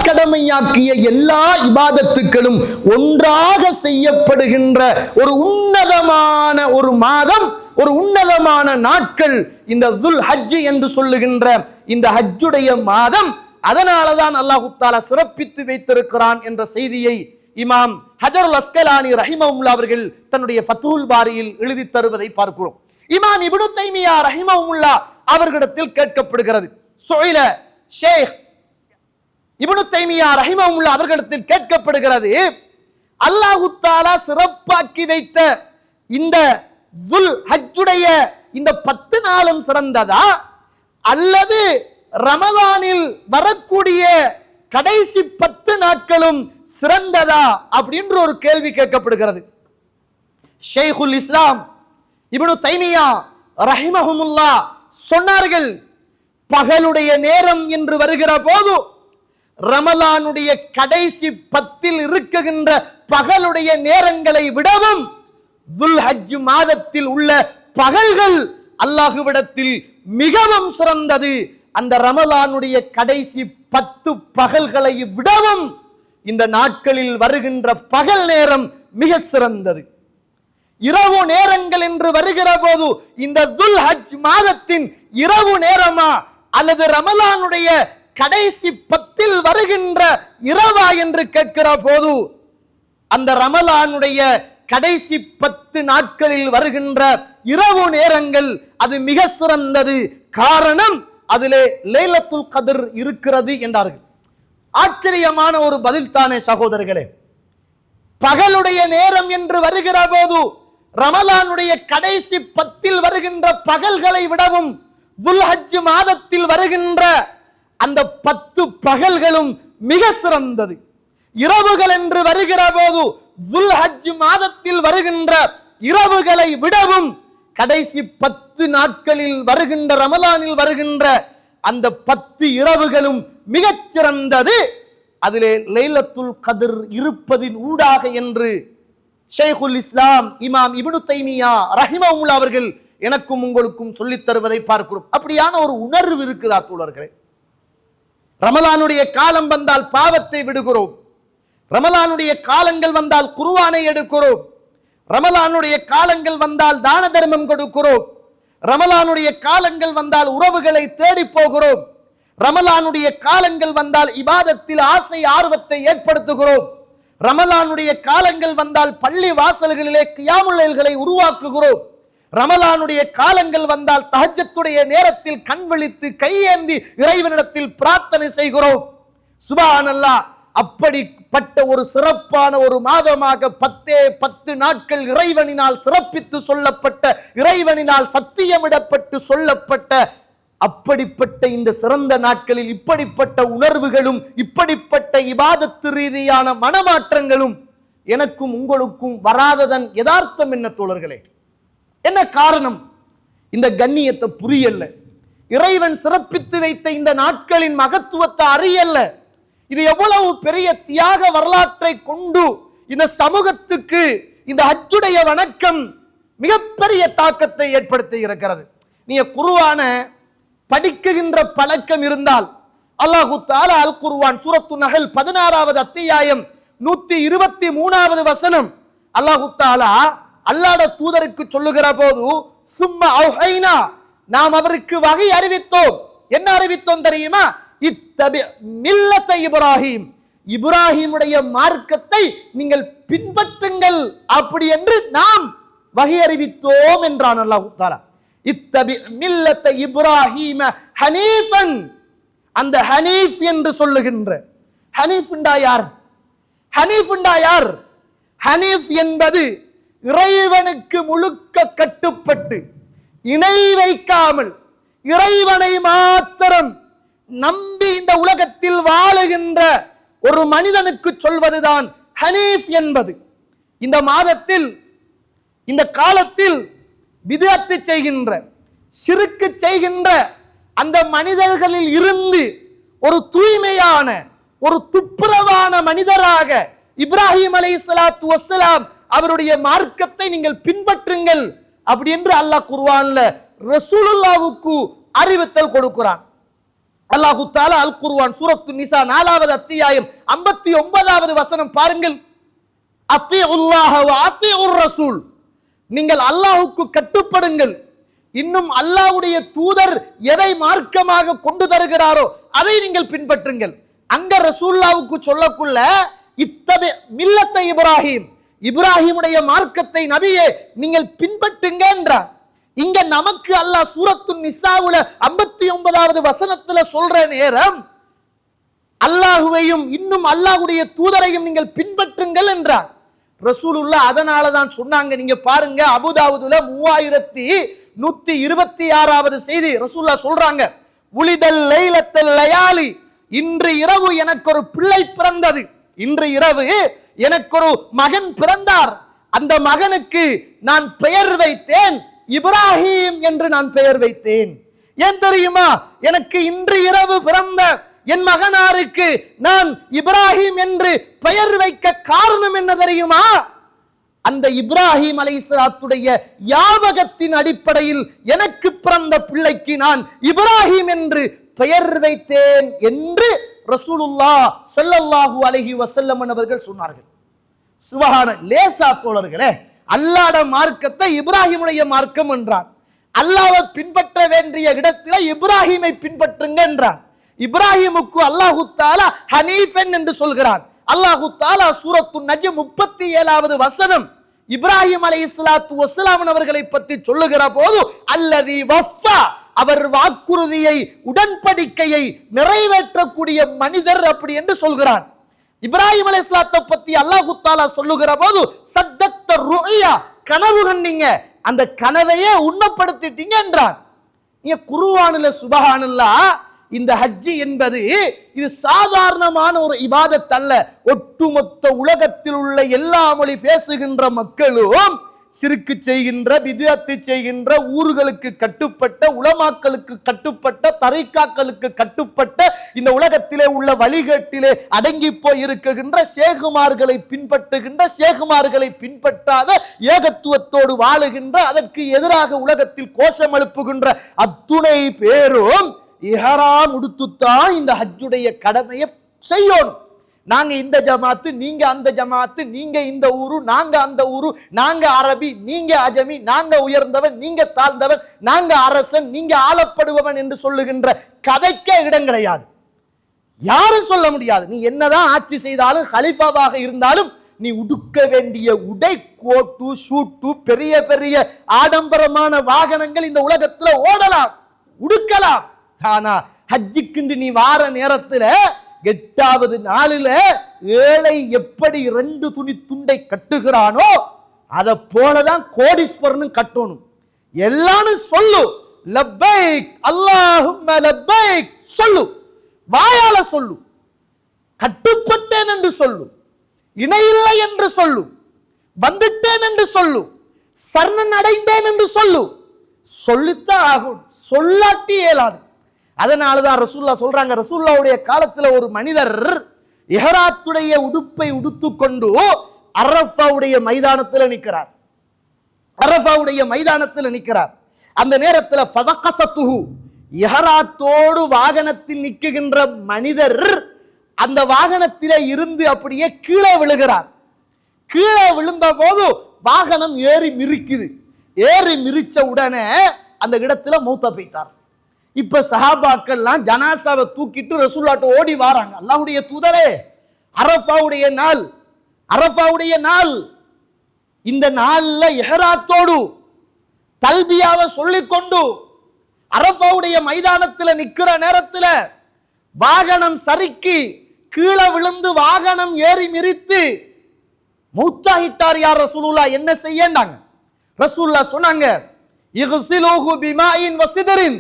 கடமையாக்கிய எல்லா இபாதத்துக்களும் ஒன்றாக செய்யப்படுகின்ற ஒரு உன்னதமான ஒரு மாதம், ஒரு உன்னதமான நாட்கள் இந்த துல் ஹஜ் என்று சொல்லுகின்ற இந்த ஹஜ்ஜுடைய மாதம். அதனாலதான் அல்லாஹ் தஆலா சிறப்பித்து வைத்திருக்கிறான் என்ற செய்தியை இமாம் ஹஜருல் அஸ்கலானி ரஹிமஹுல்லாஹ் அவர்கள் தன்னுடைய ஃபத்ஹுல் பாரியில் எழுதி தருவதை பார்க்கிறோம். இமாம் இப்னு தைமியா ரஹிமஹுல்லாஹ் அவர்களிடத்தில் கேட்கப்படுகிறது. சுஇல ஷேக் இப்னு தைமியா ரஹிமஹுல்லாஹ் அவர்களிடத்தில் கேட்கப்படுகிறது, அல்லாஹ் தஆலா சிறப்பாக்கி வைத்த இந்த துல் ஹஜ்ஜுடைய இந்த 10 நாளும் சிறந்ததா அல்லது ரமலானில் வரக்கூடிய கடைசி 10 நாட்களும் சிறந்ததா அப்படின்ற ஒரு கேள்வி கேட்கப்படுகிறது. ஷேகுல் இஸ்லாம் இப்னு தைமியா ரஹிமஹுல்லாஹ் சொன்னார்கள், பகலுடைய நேரம் என்று வருகிற போது ரமலானுடைய கடைசி 10 இருக்குகின்ற பகலுடைய நேரங்களை விடவும் துல் ஹஜ் மாதத்தில் உள்ள பகல்கள் அல்லாஹ்விடத்தில் மிகவும் சிறந்தது. அந்த ரமலானுடைய கடைசி 10 பகல்களை விடவும் இந்த நாட்களில் வருகின்ற பகல் நேரம் மிக சிறந்தது. இரவு நேரங்கள் என்று வருகிற போது இந்த துல் ஹஜ் மாதத்தின் இரவு நேரமா அல்லது ரமலானுடைய கடைசி 10 வருகின்ற இரவா என்று கேட்கிற போது அந்த ரமலானுடைய கடைசி 10 நாட்களில் வருகின்ற இரவு நேரங்கள் அது மிக சிறந்தது. காரணம் அதிலே லைலத்துல் கத்ர் இருக்கிறது என்றார்கள். ஆச்சரியமான ஒரு பதில் தானே சகோதரர்களே. பகலுடைய நேரம் என்று வருகிற போது ரமலானுடைய கடைசி 10 வருகின்ற பகல்களை விடவும் துல் ஹஜ் மாதத்தில் வருகின்ற அந்த 10 பகல்களும் மிக சிறந்தது. இரவுகள் என்று வருகிற போது துல் ஹஜ் மாதத்தில் வருகின்ற இரவுகளை விடவும் கடைசி 10 நாட்களில் வருகின்ற ரமலானில் வருகின்ற அந்த 10 இரவுகளும் மிகச் சிறந்தது. அதிலே லைலத்துல் கத்ர் இருப்பதின் ஊடாக என்று ஷேகுல் இஸ்லாம் இமாம் இப்னு தைமியா ரஹிமஹுல்லாஹ் அவர்கள் எனக்கும் உங்களுக்கும் சொல்லித் தருவதை பார்க்கிறோம். அப்படியான ஒரு உணர்வு இருக்குதா தோழர்களே? ரமலானுடைய காலம் வந்தால் பாவத்தை விடுகிறோம், ரமலானுடைய காலங்கள் வந்தால் குர்ஆனை எடுக்கிறோம், ரமலானுடைய காலங்கள் வந்தால் தான தர்மம் கொடுக்கிறோம், ரமலானுடைய காலங்கள் வந்தால் உறவுகளை தேடி போகிறோம், ரமலானுடைய காலங்கள் வந்தால் இபாதத்தில் ஆசை ஆர்வத்தை ஏற்படுத்துகிறோம், ரமலானுடைய காலங்கள் வந்தால் பள்ளி வாசல்களிலே கியாமுல் லைல்களை உருவாக்குகிறோம், ரமலானுடைய காலங்கள் வந்தால் தஹஜ்ஜுடைய நேரத்தில் கண் விழித்து கையேந்தி இறைவனிடத்தில் பிரார்த்தனை செய்கிறோம். சுப்ஹானல்லாஹ், அப்படிப்பட்ட ஒரு சிறப்பான ஒரு மாதமாக 10 நாட்கள் இறைவனினால் சிறப்பித்து சொல்லப்பட்ட, இறைவனினால் சத்தியமிடப்பட்டு சொல்லப்பட்ட அப்படிப்பட்ட இந்த சிறந்த நாட்களில் இப்படிப்பட்ட உணர்வுகளும் இப்படிப்பட்ட இபாதத்து ரீதியான மனமாற்றங்களும் எனக்கும் உங்களுக்கும் வராததன் யதார்த்தம் என்ன தோழர்களே? என்ன காரணம்? இந்த கண்ணியத்தை புரியல்ல, இறைவன் சிறப்பித்து வைத்த இந்த நாட்களின் மகத்துவத்தை அறியல்ல. இது எவ்வளவு பெரிய தியாக வரலாற்றை கொண்டு இந்த சமூகத்துக்கு இந்த ஹஜ்ஜுடைய வணக்கம் மிகப்பெரிய தாக்கத்தை ஏற்படுத்தி இருக்கிறது. நீங்க குர்ஆன படிக்குகின்ற பழக்கம் இருந்தால் அல்லாஹ் தஆலா அல் குர்ஆன் சூரத்து நஹல் 16வது அத்தியாயம் 123வது வசனம் அல்லாஹ் தஆலா அல்லாஹ்வுடைய தூதருக்கு சொல்லுகிற போது சும்ம அவ்ஹைனா, நாம் அவருக்கு வகை அறிவித்தோம். என்ன அறிவித்தோம் தெரியுமா? இத்தபி மில்லத இப்ராஹிம், இப்ராஹிமுடைய மார்க்கத்தை நீங்கள் பின்பற்றுங்கள் அப்படி என்று நாம் வகை அறிவித்தோம் என்றான் அல்லாஹ் தஆலா. இத்தபி மில்லத இப்ராஹிம ஹனீஃபன், அந்த ஹனீஃப் என்று சொல்லுகின்ற ஹனீஃப்ண்டா யார்? ஹனீஃப்ண்டா யார்? ஹனீஃப் என்பது இறைவனுக்கு முழுக்க கட்டுப்பட்டு இணை வைக்காமல் இறைவனை மாத்திரம் நம்பி இந்த உலகத்தில் வாழுகின்ற ஒரு மனிதனுக்கு சொல்வதுதான் ஹனீஃப் என்பது. இந்த மாதத்தில் இந்த காலத்தில் பித்அத் செய்கின்ற, ஷிர்க் செய்கின்ற அந்த மனிதர்களில் இருந்து ஒரு தூய்மையான, ஒரு துப்புரவான மனிதராக இப்ராஹிம் அலைஹிஸ்ஸலாத்து வஸ்ஸலாம் அவருடைய மார்க்கத்தை நீங்கள் பின்பற்றுங்கள் அப்படி என்று அல்லாஹ் குர்ஆன்ல ரசூலுல்லாஹ்வுக்கு அறிவித்தல் கொடுக்கிறான். அல்லாஹு தஆலா அல் குர்ஆன் சூரத்து நிசா 4வது அத்தியாயம் 59வது வசனம் பாருங்கள். அத்தீஉல்லாஹ வ அத்தீஉர் ரசூல், நீங்கள் அல்லாஹ்வுக்கு கட்டுப்படுங்கள், இன்னும் அல்லாஹ்வுடைய தூதர் எதை மார்க்கமாக கொண்டு தருகிறாரோ அதை நீங்கள் பின்பற்றுங்கள். அங்க ரசூலுல்லாஹ்வுக்கு சொல்லக்குள்ள இத்தபி மில்லத்த இப்ராஹிம், இப்ராஹிமுடைய மார்க்கத்தை நபியே நீங்கள் பின்பற்றுங்க என்றார். இங்க நமக்கு அல்லாஹ் சூரத்து நிசாவுல 59வது வசனத்துல சொல்ற நேரம் அல்லாஹுவையும் இன்னும் அல்லாஹ்வுடைய தூதரையும் நீங்கள் பின்பற்றுங்கள் என்றார். ரசூலுல்லாஹ் அதனால தான் சொன்னாங்க. நீங்க பாருங்க, அபூதாவுதுல 3126வது செய்தி ரசூலுல்லாஹ் சொல்றாங்க, உலிதல் லைலத்தல் லயாலி, இன்று இரவு எனக்கு ஒரு பிள்ளை பிறந்தது, இன்று இரவு எனக்கு ஒரு மகன் பிறந்தார், அந்த மகனுக்கு நான் பெயர் வைத்தேன் இப்ராஹிம் என்று நான் பெயர் வைத்தேன். ஏன் தெரியுமா? எனக்கு இன்று இரவு பிறந்த என் மகனாருக்கு நான் இப்ராஹிம் என்று பெயர் வைக்க காரணம் என்ன தெரியுமா? அந்த இப்ராஹிம் அலைஹிஸ்ஸலாத்துடைய யாவகத்தின் அடிப்படையில் எனக்கு பிறந்த பிள்ளைக்கு நான் இப்ராஹிம் என்று பெயர் வைத்தேன் என்று ரசூலுல்லாஹ் ஸல்லல்லாஹு அலைஹி வஸல்லம் அவர்கள் சொன்னார்கள். சுப்ஹான லேசா தோழர்களே, அல்லாஹ்ட மார்க்கத்தை இப்ராஹிமுடைய மார்க்கம் என்றான். அல்லாஹ்வை பின்பற்ற வேண்டிய இடத்துல இப்ராஹிமை பின்பற்றுங்க என்றான். இப்ராஹிமுக்கு அல்லாஹு தஆலா ஹனீஃபன் என்று சொல்கிறான். அல்லாஹு தஆலா சூரத்து நஜ்ம் 37வது வசனம் இப்ராஹிம் அலைஹிஸ்ஸலாத்து வஸ்ஸலாம் அவர்களை பற்றி சொல்லுகிற போது அல்லதி வஃபா, அவர் வாக்குறுதியை உடன்படிக்கையை நிறைவேற்றக்கூடிய மனிதர் அப்படி என்று சொல்கிறான். இப்ராஹிம் அலைஹிஸ்ஸலாத்தை பத்தி அல்லாஹு தஆலா சொல்லுகிற போது சத்தத்த ருயா, கனவு கண்டீங்க, அந்த கனவையே உண்மைப்படுத்திட்டீங்க என்றான். நீங்க குர்ஆனில சுப்ஹானல்லாஹ், இந்த ஹஜ்ஜி என்பது இது சாதாரணமான ஒரு இபாதத் அல்ல. ஒட்டுமொத்த உலகத்தில் உள்ள எல்லா மொழி பேசுகின்ற மக்களும் சிறுக்கு செய்கின்ற, பித்அத்து செய்கின்ற, ஊர்களுக்கு கட்டுப்பட்ட, உலமாக்களுக்கு கட்டுப்பட்ட, தரிகாக்களுக்கு கட்டுப்பட்ட, இந்த உலகத்திலே உள்ள வழிகட்டிலே அடங்கி போய் இருக்குகின்ற ஷேகுமார்களை பின்பற்றுகின்ற, ஷேகுமார்களை பின்பற்றாத, ஏகத்துவத்தோடு வாழுகின்ற, அதற்கு எதிராக உலகத்தில் கோஷம் எழுப்புகின்ற அத்துணை பேரும் இஹ்ராம் உடுத்துத்தான் இந்த ஹஜ்ஜுடைய கடமையை செய்யணும். நாங்க இந்த ஜமாத்து, நீங்க அந்த ஜமாத்து, நீங்க இந்த ஊரு, நாங்க அந்த ஊரு, நாங்க அரபி, நீங்க அஜமி, நாங்க உயர்ந்தவன், நீங்க தாழ்ந்தவன், நாங்க அரசன், நீங்க ஆளப்படுபவன் என்று சொல்லுகின்ற கதைக்கே இடம் கிடையாது. யாரும் சொல்ல முடியாது. நீ என்னதான் ஆட்சி செய்தாலும், கலீஃபாவாக இருந்தாலும், நீ உடுக்க வேண்டிய உடை, கோட்டு, ஷூட்டு, பெரிய பெரிய ஆடம்பரமான வாகனங்கள் இந்த உலகத்துல ஓடலாம், உடுக்கலாம். ஆனா ஹஜ்ஜுக்கு நீ வார நேரத்துல 8வது நாளில ஏழை எப்படி 2 துணி துண்டை கட்டுகிறானோ அதை போலதான் கோடீஸ்வரனும் கட்டணும். எல்லாரும் சொல்லு லப்பைக் அல்லாஹும்ம லப்பைக் சொல்லு, வாயால சொல்லு, கட்டுப்பட்டேன் என்று சொல்லு, இணையில்லை என்று சொல்லு, வந்துட்டேன் என்று சொல்லு, சரணன் அடைந்தேன் என்று சொல்லு. சொல்லித்தான் ஆகும், சொல்லாட்டி இயலாது. அதனாலதான் ரசூலுல்லாஹ் சொல்றாங்க, ரசூலுல்லாஹ்வுடைய காலத்துல ஒரு மனிதர் இஹ்ராத்துடைய உடுப்பை உடுத்துக்கொண்டு அரஃபாவுடைய மைதானத்துல நிற்கிறார். அரஃபாவுடைய மைதானத்துல நிற்கிறார். அந்த நேரத்துல ஃபதகஸத்துஹு, இஹ்ராத்தோடு வாகனத்தில் நிற்கின்ற மனிதர் அந்த வாகனத்திலே இருந்து அப்படியே கீழே விழுகிறார். கீழே விழுந்த போது வாகனம் ஏறி மிரிக்குது. ஏறி மிரிச்ச உடனே அந்த இடத்துல மௌத்தா போய்த்தார். இப்ப சஹாபாக்கள்லாம் ஜனாசாவை தூக்கிட்டு ரசூலுல்லாஹ்ட்ட ஓடி வராங்க. அல்லாஹ்வுடைய தூதரே, அரஃபாவுடைய நாள், அரஃபாவுடைய நாள், இந்த நாள்ல இஹ்ராத்தோடு தல்பியாவை சொல்லிக்கொண்டு அரஃபாவுடைய மைதானத்துல நிக்கிற நேரத்துல வாகனம் சறுக்கி கீழே விழுந்து வாகனம் ஏறி மிரித்து மௌத்தாகிட்டார். யார் ரசூலுல்லாஹ், என்ன செய்யண்டாங்க? ரசூலுல்லாஹ் சொன்னாங்க, இக்ஸிலூஹு பிமாஇன் வஸிதரின்,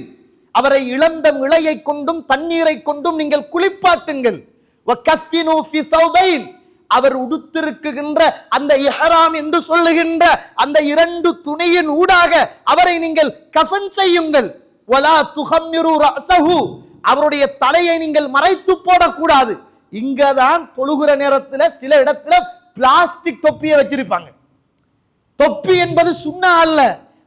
அவரை இழந்த இழையை கொண்டும் தண்ணீரை கொண்டும் நீங்கள் குளிப்பாட்டுங்கள். வகஃபினு ஃபி ஸௌபைன், அவர் உடுத்திருக்கின்ற அந்த இஹ்ராம் என்று சொல்லுகின்ற அந்த 2 துணியின் ஊடாக அவரை நீங்கள் கஃன் செய்யுங்கள். வலா துஹம்மிரு ரஅஸஹு, அவருடைய தலையை நீங்கள் மறைத்து போடக்கூடாது. இங்கதான் தொழுகிற நேரத்தில் சில இடத்துல பிளாஸ்டிக் தொப்பியை வச்சிருப்பாங்க. தொப்பி என்பது சுன்னா அல்ல,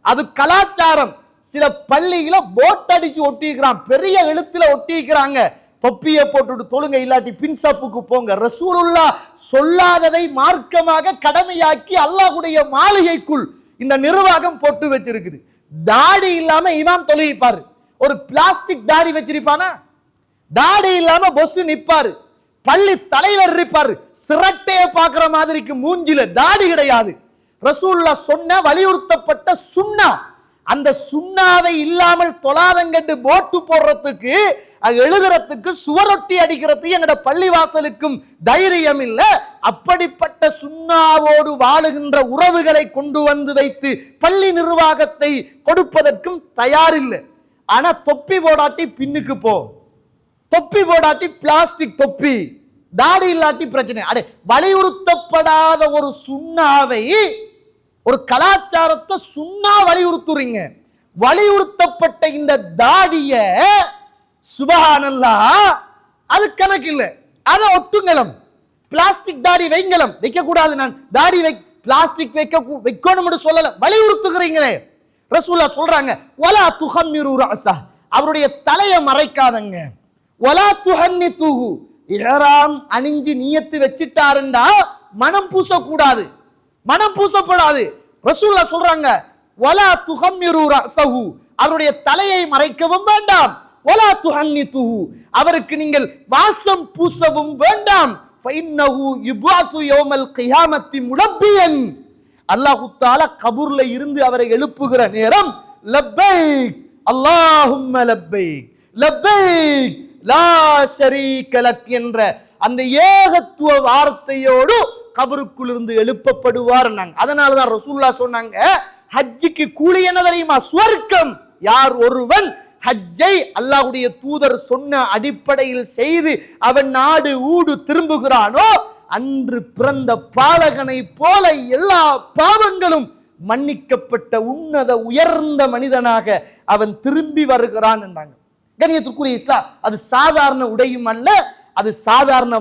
அது கலாச்சாரம். சில பள்ளியில போட் அடிச்சு ஒட்டிக்கிறான், பெரிய எழுத்துல ஒட்டிக்கிறாங்க, தொப்பியை போட்டுட்டு தொழுங்க, இல்லாட்டி பின்சாப்புக்கு போங்க. ரசூலுல்லாஹ் சொல்லாததை மார்க்கமாக கடமையாக்கி அல்லாஹ்வுடைய மாளிகைக்குள் இந்த நிர்வாகம் போட்டு வச்சிருக்குது. தாடி இல்லாம இமாம் தொழுவிப்பாரு. ஒரு பிளாஸ்டிக் தாடி வச்சிருப்பானா? தாடி இல்லாம பொஸ் நிப்பாரு. பள்ளி தலைவர் இருப்பாரு, சிரட்டையை பார்க்கிற மாதிரிக்கு மூஞ்சில தாடி கிடையாது. ரசூலுல்லாஹ் சொன்ன வலியுறுத்தப்பட்ட சுன்னா, அந்த சுண்ணாவை இல்லாமல் தொழாதங்கட்டு போட்டு போடுறதுக்கு, எழுதுறதுக்கு, சுவரொட்டி அடிக்கிறதுக்கு எங்கட பள்ளிவாசலுக்கும் தைரியம் இல்லை. அப்படிப்பட்ட சுண்ணாவோடு வாழுகின்ற உறவுகளை கொண்டு வந்து வைத்து பள்ளி நிர்வாகத்தை கொடுப்பதற்கும் தயாரில்லை. ஆனா தொப்பி போடாட்டி பின்னுக்கு போ, தொப்பி போடாட்டி பிளாஸ்டிக் தொப்பி, தாடி இல்லாட்டி பிரச்சனை. அடே, வலியுறுத்தப்படாத ஒரு சுண்ணாவை, ஒரு கலாச்சாரத்தை சுண்ணா வலியுறுத்துறீங்க. வலியுறுத்தப்பட்ட இந்த தாடிய சுபஹானல்லாஹ் அது கணக்கு இல்லை, அதை ஒத்துங்கலம். பிளாஸ்டிக் தாடி வைங்கலம், வைக்க கூடாது. நான் தாடி பிளாஸ்டிக் வைக்கணும்னு சொல்லல, வலியுறுத்துகிறீங்களே. ரசூலுல்லாஹ் சொல்றாங்க, வலா துஹம்மிரு ரஅஸஹ், அவருடைய தலையை மறைக்காதங்க. வலா துஹன்னிதுஹு, இஹ்ராம் அணிஞ்சு நியத்து வச்சிட்டாருண்டா மனம் பூசக்கூடாது, மனம் பூசப்படாது. ரசூலுல்லாஹ் சொல்றாங்க, வலா துஹம்மிரு ரஅஸஹு, அவருடைய தலையை மறைக்கவும் வேண்டாம். வலா துஹன்னிதுஹு, அவருக்கு நீங்கள் வாசம் பூசவும் வேண்டாம். ஃபஇன்னஹு யுபஅஸு யௌமல் கியாமத்தி முலப்பியன், அல்லாஹ் தஆலா கபூர்ல இருந்து அவரை எழுப்புகிற நேரம் லப்பைக் அல்லாஹும்ம லப்பைக் லப்பைக் லா ஷரீக லக் என்ற அந்த ஏகத்துவ வார்த்தையோடு கபருக்குள் இருந்து எழுப்பப்படுவார். அதனாலதான் ரசூலுல்லாஹ் சொன்னாங்க, ஹஜ்ஜுக்கு கூலி என்ன தெரியுமா? சுவர்க்கம். யார் ஒருவன் ஹஜ்ஜை அல்லாஹ்வுடைய தூதர் சொன்ன அடிப்படையில் செய்து அவன் நாடு ஊடு திரும்புகிறானோ, அன்று பிறந்த பாலகனை போல எல்லா பாவங்களும் மன்னிக்கப்பட்ட உன்னத உயர்ந்த மனிதனாக அவன் திரும்பி வருகிறான் என்றாங்க. கண்ணியத்துக்குரிய இஸ்லாம், அது சாதாரண உடையும் அல்ல, அது சாதாரண